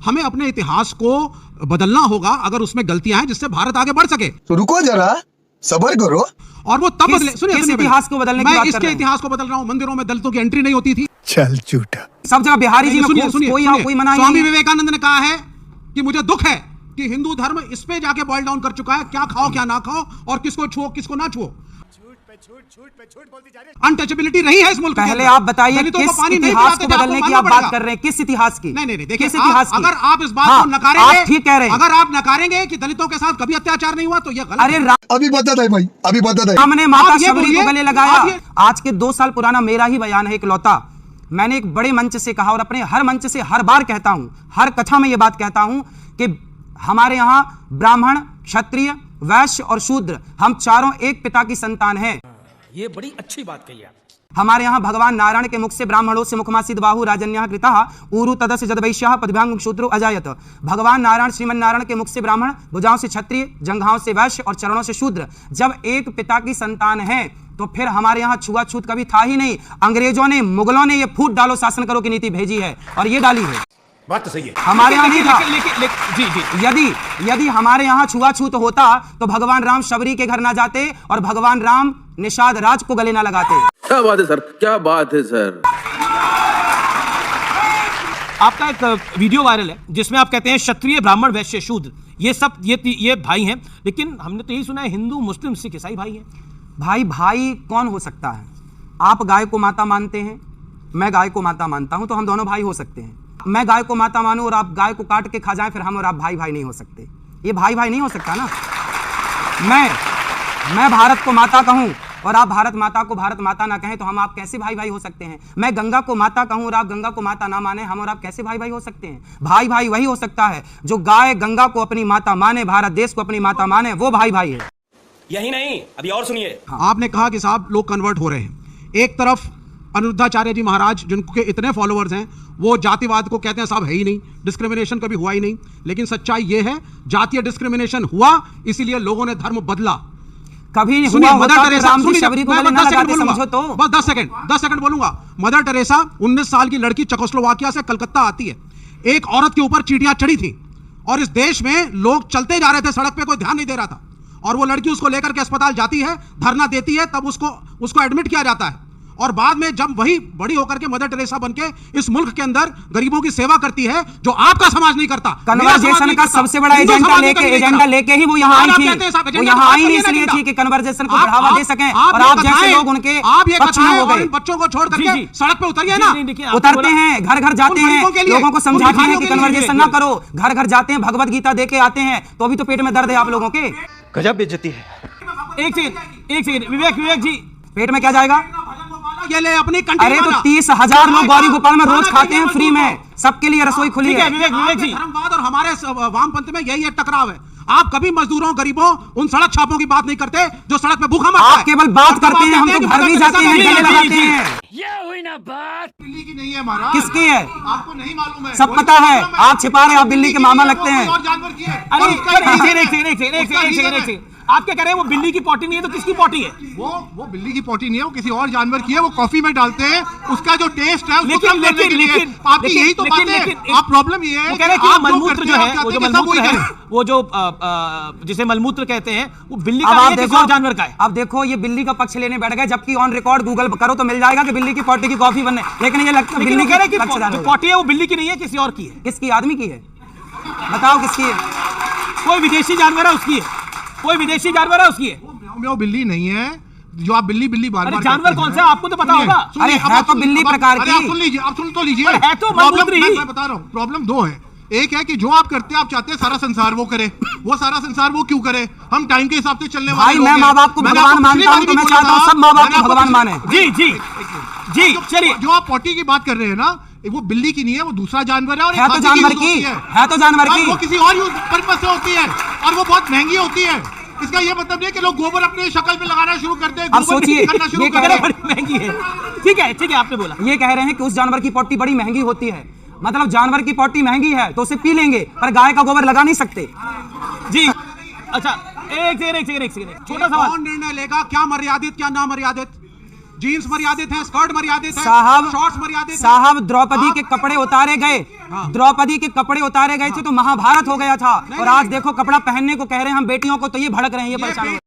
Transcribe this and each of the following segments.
हमें अपने इतिहास को बदलना होगा अगर उसमें गलतियां हैं जिससे भारत आगे बढ़ सके। तो रुको जरा, सब्र करो। और वो तब बदले। सुनिए इतिहास को बदलने की बात कर मैं इसके इतिहास को बदल रहा हूँ। मंदिरों में दलितों की एंट्री नहीं होती थी। चल झूठा। सब जगह बिहारी जी में कोई मना नहीं। स्वामी विवेकानंद ने कहा है कि मुझे दुख है कि हिंदू धर्म इस पे जाके बॉयल डाउन कर चुका है, क्या खाओ क्या ना खाओ और किसको छुओ किसको ना छुओ। अनटचेबिलिटी रही है इस मुल्क में। पहले आप बताइए किस इतिहास को बदलने की आप बात कर रहे हैं, किस इतिहास की? नहीं देखिए, किस इतिहास की? अगर आप इस बात को नकारेंगे, आप ठीक कह रहे हैं। अगर आप नकारेंगे कि दलितों के साथ कभी अत्याचार नहीं हुआ तो यह गलत। अरे अभी बता दे भाई, अभी बता दे। हमने माता शबरी को गले लगाया। आज के 2 साल पुराना मेरा ही बयान है इकलौता। मैंने एक बड़े मंच से कहा और अपने हर मंच से हर बार कहता हूं, हर कथा में यह बात कहता हूं कि हमारे यहां ब्राह्मण, क्षत्रिय, वैश्य और शूद्र, हम चारों एक पिता की संतान हैं। ये बड़ी अच्छी बात कही है। हमारे यहाँ भगवान नारायण के मुख से ब्राह्मणों से मुखमासिद बाहु राजन्यः कृतः ऊरु तदस्य जदवैश्यः पदभ्यांग शूद्रो अजायत। भगवान नारायण श्रीमन नारायण के मुख से ब्राह्मण, भुजाओं से क्षत्रिय, जंघाओं से वैश्य और चरणों से शूद्र। जब एक पिता की संतान है तो फिर हमारे यहाँ छुआछूत कभी था ही नहीं। अंग्रेजों ने, मुगलों ने ये फूट डालो शासन करो की नीति भेजी है और ये डाली है। बात तो सही है। हमारे यहाँ नहीं था। जी। यदि हमारे यहाँ छुआछूत होता तो भगवान राम शबरी के घर ना जाते और भगवान राम निषाद राज को गले ना लगाते। क्या बात है सर, क्या बात है सर। आपका एक वीडियो वायरल है जिसमें आप कहते हैं क्षत्रिय, ब्राह्मण, वैश्य, शूद्र ये सब ये भाई हैं, लेकिन हमने तो यही सुना है हिंदू, मुस्लिम, सिख, ईसाई भाई हैं। भाई कौन हो सकता है? आप गाय को माता मानते हैं, मैं गाय को माता मानता हूं, तो हम दोनों भाई हो सकते हैं। मैं गाय को माता मानूं और आप गाय को काट के खा जाएं, फिर हम और आप भाई नहीं हो सकते। ये भाई नहीं हो सकता ना। मैं भारत को माता कहूं और आप भारत माता को भारत माता ना कहें तो हम आप कैसे भाई हो सकते हैं? मैं गंगा को माता कहूं और आप गंगा को माता ना माने, हम और आप कैसे भाई हो सकते हैं? भाई वही हो सकता है जो गाय गंगा को अपनी माता माने, भारत देश को अपनी माता माने, वो भाई है। यही नहीं, अभी और सुनिए। आपने कहा कि साहब लोग कन्वर्ट हो रहे हैं। एक तरफ अनिरुद्धाचार्य जी महाराज जिनके इतने फॉलोअर्स हैं वो जातिवाद को कहते हैं साहब है ही नहीं, डिस्क्रिमिनेशन कभी हुआ ही नहीं। लेकिन सच्चाई ये है जातीय डिस्क्रिमिनेशन हुआ, इसीलिए लोगों ने धर्म बदला। कभी सुनिए, मदर टेरेसा, बस 10 सेकंड बोलूंगा। मदर टेरेसा 19 साल की लड़की चेकोस्लोवाकिया से कलकत्ता आती है। एक औरत के ऊपर चींटियां चढ़ी थी और इस देश में लोग चलते जा रहे थे, सड़क पे कोई ध्यान नहीं दे रहा था और वो लड़की उसको लेकर के अस्पताल जाती है, धरना देती है, तब उसको एडमिट किया जाता है और बाद में जब वही बड़ी होकर के मदर टेरेसा बनके इस मुल्क के अंदर गरीबों की सेवा करती है जो आपका समाज नहीं करता। कन्वर्जेशन का सबसे बड़ा एजेंडा लेके ही वो यहाँ आई थी। वो यहाँ आई नहीं इसलिए थी कि कन्वर्जेशन को बढ़ावा दे सकें और आप जैसे लोग उनके पक्ष में हो गए। बच्चों को छोड़ करके सड़क पे उतरिए ना। उतरते हैं, घर जाते हैं, लोगों को समझाते हैं कि कन्वर्जेशन ना करो। घर जाते हैं, भगवत गीता देके आते हैं, तो भी तो पेट में दर्द है आप लोगों के। गजब बेइज्जती है। एक सेकंड विवेक जी, पेट में क्या जाएगा? ये ले अपनी अरे तो 30,000 लोग गौरी गोपाल में रोज खाते हैं फ्री में, सबके लिए रसोई खुली है। विवेक जी, धर्मवाद और हमारे वामपंथ में यही एक टकराव है। आप कभी मजदूरों, गरीबों, उन सड़क छापों की बात नहीं करते जो सड़क पे भूखा मरता है। आप केवल बात करते हैं, हम तो घर भी जाते हैं, गले लगाते हैं। ये हुई ना बात। बिल्ली की नहीं है महाराज। किसकी है? आपको नहीं मालूम है। सब पता है, आप छिपा रहे हैं, आप बिल्ली के मामा लगते हैं। और जानवर की है। अरे आप क्या कह रहे हैं? वो बिल्ली की पॉटी नहीं है तो किसकी पॉटी है? वो बिल्ली की पॉटी नहीं है, वो किसी और जानवर की है। वो कॉफी में डालते हैं, उसका जो टेस्ट है उसको कम करने के लिए। आपकी यही तो बात है। आप प्रॉब्लम ये है वो कह रहे हैं कि मलमूत्र जो है, वो जो मलमूत्र है, वो जो जिसे मलमूत्र कहते हैं, वो बिल्ली का नहीं, किसी और जानवर का है। अब देखो ये बिल्ली का पक्ष लेने बैठ गए, जबकि ऑन रिकॉर्ड गूगल करो तो मिल जाएगा कि बिल्ली की पॉटी की कॉफी बनने। लेकिन ये लगता है बिल्ली कह रहे हैं कि पॉटी है वो बिल्ली की नहीं है, किसी और की है। किसकी? आदमी की है। बताओ किसकी है? कोई विदेशी जानवर है उसकी है। कोई विदेशी जानवर है उसकी है। वो बिल्ली नहीं है जो आप बिल्ली बार-बार जानवर कौन सा है आपको तो पता होगा। अरे है तो बिल्ली प्रकार की। आप सुन लीजिए, आप सुन तो लीजिए। है तो मलमूत्र ही। मैं बता रहा हूँ, प्रॉब्लम 2 है। एक है कि जो आप करते हैं, आप चाहते हैं सारा संसार वो करे। वो सारा संसार वो क्यों करे? हम टाइम के हिसाब से चलने वाले लोग हैं। मैं माँ बाप को भगवान मानता हूँ तो मैं चाहता हूँ सब माँ बाप को भगवान माने। जी चलिए, जो आप पॉटी की बात कर रहे हैं ना, वो बिल्ली की नहीं है, वो दूसरा जानवर है। और है तो जानवर की है, तो जानवर की वो किसी और पर्पस से होती है और वो बहुत महंगी होती है। इसका ये मतलब नहीं कि लोग गोबर अपने शक्ल पे लगाना शुरू करते हैं। अब सोचिए, ये कह रहे हैं बड़ी महंगी है। ठीक है आपने बोला। ये कह रहे हैं कि उस जानवर की पॉटी बड़ी महंगी होती है, मतलब जानवर की पॉटी महंगी है तो उसे पी लेंगे, पर गाय का गोबर लगा नहीं सकते। जी अच्छा, एक सेकंड, छोटा सवाल। कौन निर्णय लेगा क्या मर्यादित क्या ना मर्यादित? जीन्स मर्यादित है, स्कर्ट मर्यादित है, साहब शॉर्ट्स मर्यादित है। साहब द्रौपदी के आप- कपड़े उतारे गए, द्रौपदी के कपड़े उतारे गए थे तो महाभारत हो गया था, और आज देखो कपड़ा पहनने को कह रहे हैं हम बेटियों को, तो ये भड़क रहे हैं, ये परेशान हो रहे हैं।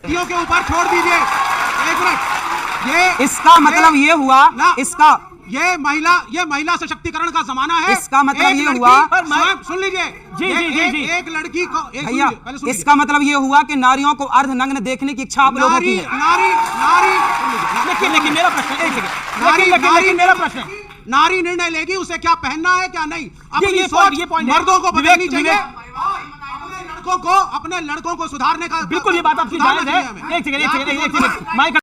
बेटियों के ऊपर छोड़ दीजिए, एक मिनट। ये इसका मतलब ये हुआ, ना, इसका ये महिला सशक्तिकरण का जमाना है। इसका मतलब एक ये लड़की- हुआ- स्वयं सुन लीजिए जी, ये जी, जी, एक- जी। एक लड़की को भैया पहले सुन लीजिए। इसका मतलब ये हुआ कि नारियों को अर्धनग्न देखने की इच्छा आप लोगों नारी की है। नारी नारी सुन लीजिए, लेकिन मेरा प्रश्न एक सेकंड, नारी लेकिन मेरा प्रश्न है, नारी निर्णय लेगी उसे क्या पहनना है क्या नहीं। अपनी ये सोच point है। मर्दों को विवेक, बदलनी चाहिए। अपने लड़कों को सुधारने का बिल्कुल ये बात आपकी सुधारना जायज है। चाहिए हमें। एक सेकंड माइक